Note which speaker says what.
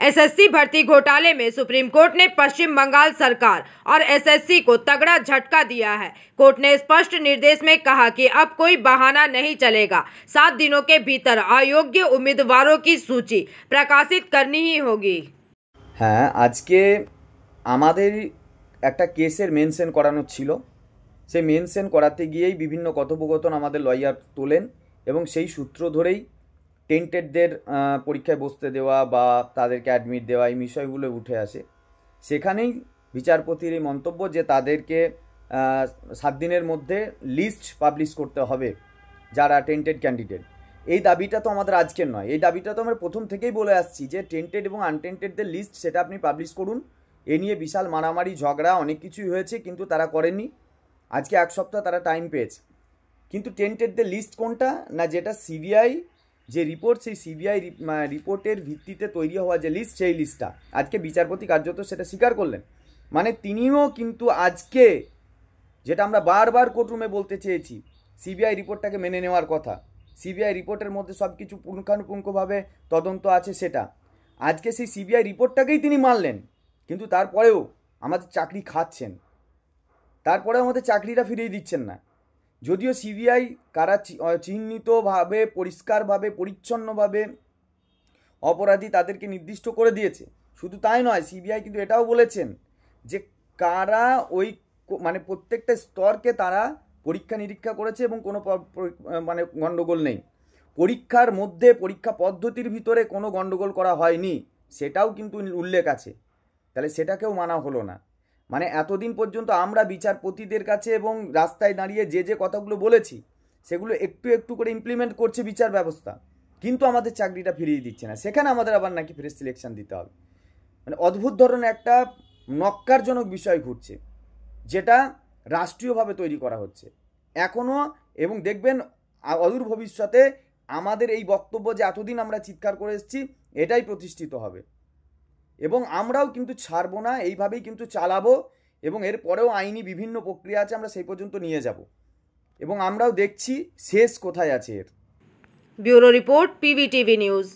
Speaker 1: SSC भर्ती घोटाले में सुप्रीम कोर्ट ने पश्चिम बंगाल सरकार और एसएससी को तगड़ा झटका दिया है। कोर्ट ने स्पष्ट निर्देश में कहा कि अब कोई बहाना नहीं चलेगा। 7 दिनों के भीतर अयोग्य उम्मीदवारों की सूची प्रकाशित करनी ही होगी।
Speaker 2: হ্যাঁ, আজকে আমাদের একটা কেসের মেনশন করানো ছিল। সেই মেনশন করাতে গিয়েই বিভিন্ন কথোপকথন আমাদের লয়ার তোলেন এবং সেই সূত্র ধরেই টেন্টেডদের পরীক্ষায় বসতে দেওয়া বা তাদেরকে অ্যাডমিট দেওয়া এই বিষয়গুলো উঠে আসে। সেখানেই বিচারপতির এই মন্তব্য যে তাদেরকে 7 দিনের মধ্যে লিস্ট পাবলিশ করতে হবে যারা টেন্টেড ক্যান্ডিডেট। এই দাবিটা তো আমাদের আজকের নয়, এই দাবিটা তো আমরা প্রথম থেকেই বলে আসছি যে টেন্টেড এবং আনটেন্টেডদের লিস্ট সেটা আপনি পাবলিশ করুন। এ নিয়ে বিশাল মারামারি ঝগড়া অনেক কিছুই হয়েছে, কিন্তু তারা করেননি। আজকে 1 সপ্তাহ তারা টাইম পেয়েছে, কিন্তু টেন্টেডদের লিস্ট কোনটা না, যেটা সিবিআই যে রিপোর্ট, সেই সিবিআই রিপোর্টের ভিত্তিতে তৈরি হওয়া যে লিস্ট, সেই লিস্টটা আজকে বিচারপতি কার্যত সেটা স্বীকার করলেন। মানে তিনিও কিন্তু আজকে যেটা আমরা বারবার কোর্টরুমে বলতে চেয়েছি, সিবিআই রিপোর্টটাকে মেনে নেওয়ার কথা, সিবিআই রিপোর্টের মধ্যে সব কিছু পুঙ্খানুপুঙ্খভাবে তদন্ত আছে, সেটা আজকে সেই সিবিআই রিপোর্টটাকেই তিনি মানলেন। কিন্তু তারপরেও আমাদের চাকরি খাচ্ছেন, তারপরেও আমাদের চাকরিটা ফিরিয়ে দিচ্ছেন না। যদিও সিবিআই কারা চিহ্নিতভাবে, পরিষ্কারভাবে, পরিচ্ছন্নভাবে অপরাধী তাদেরকে নির্দিষ্ট করে দিয়েছে, শুধু তাই নয়, সিবিআই কিন্তু এটাও বলেছেন যে কারা ওই মানে প্রত্যেকটা স্তরকে তারা পরীক্ষা নিরীক্ষা করেছে এবং কোনো মানে গণ্ডগোল নেই। পরীক্ষার মধ্যে, পরীক্ষা পদ্ধতির ভিতরে কোনো গণ্ডগোল করা হয়নি, সেটাও কিন্তু উল্লেখ আছে। তাহলে সেটাকেও মানা হলো না। মানে এতদিন পর্যন্ত আমরা বিচারপতিদের কাছে এবং রাস্তায় দাঁড়িয়ে যে যে কথাগুলো বলেছি, সেগুলো একটু একটু করে ইমপ্লিমেন্ট করছে বিচার ব্যবস্থা, কিন্তু আমাদের চাকরিটা ফিরিয়ে দিচ্ছে না। সেখানে আমাদের আবার নাকি ফ্রেশ সিলেকশন দিতে হবে। মানে অদ্ভুত ধরনের একটা নক্কারজনক বিষয় ঘটছে, যেটা রাষ্ট্রীয়ভাবে তৈরি করা হচ্ছে এখনও। এবং দেখবেন অদূর ভবিষ্যতে আমাদের এই বক্তব্য যে এতদিন আমরা চিৎকার করে এসেছি, এটাই প্রতিষ্ঠিত হবে এবং আমরাও কিন্তু ছাড়বো না, এইভাবেই কিন্তু চালাবো। এবং এর পরেও আইনি বিভিন্ন প্রক্রিয়া আছে, আমরা সেই পর্যন্ত নিয়ে যাব এবং আমরাও দেখছি শেষ কোথায় আছে এর।
Speaker 1: Bureau report, PVTV news.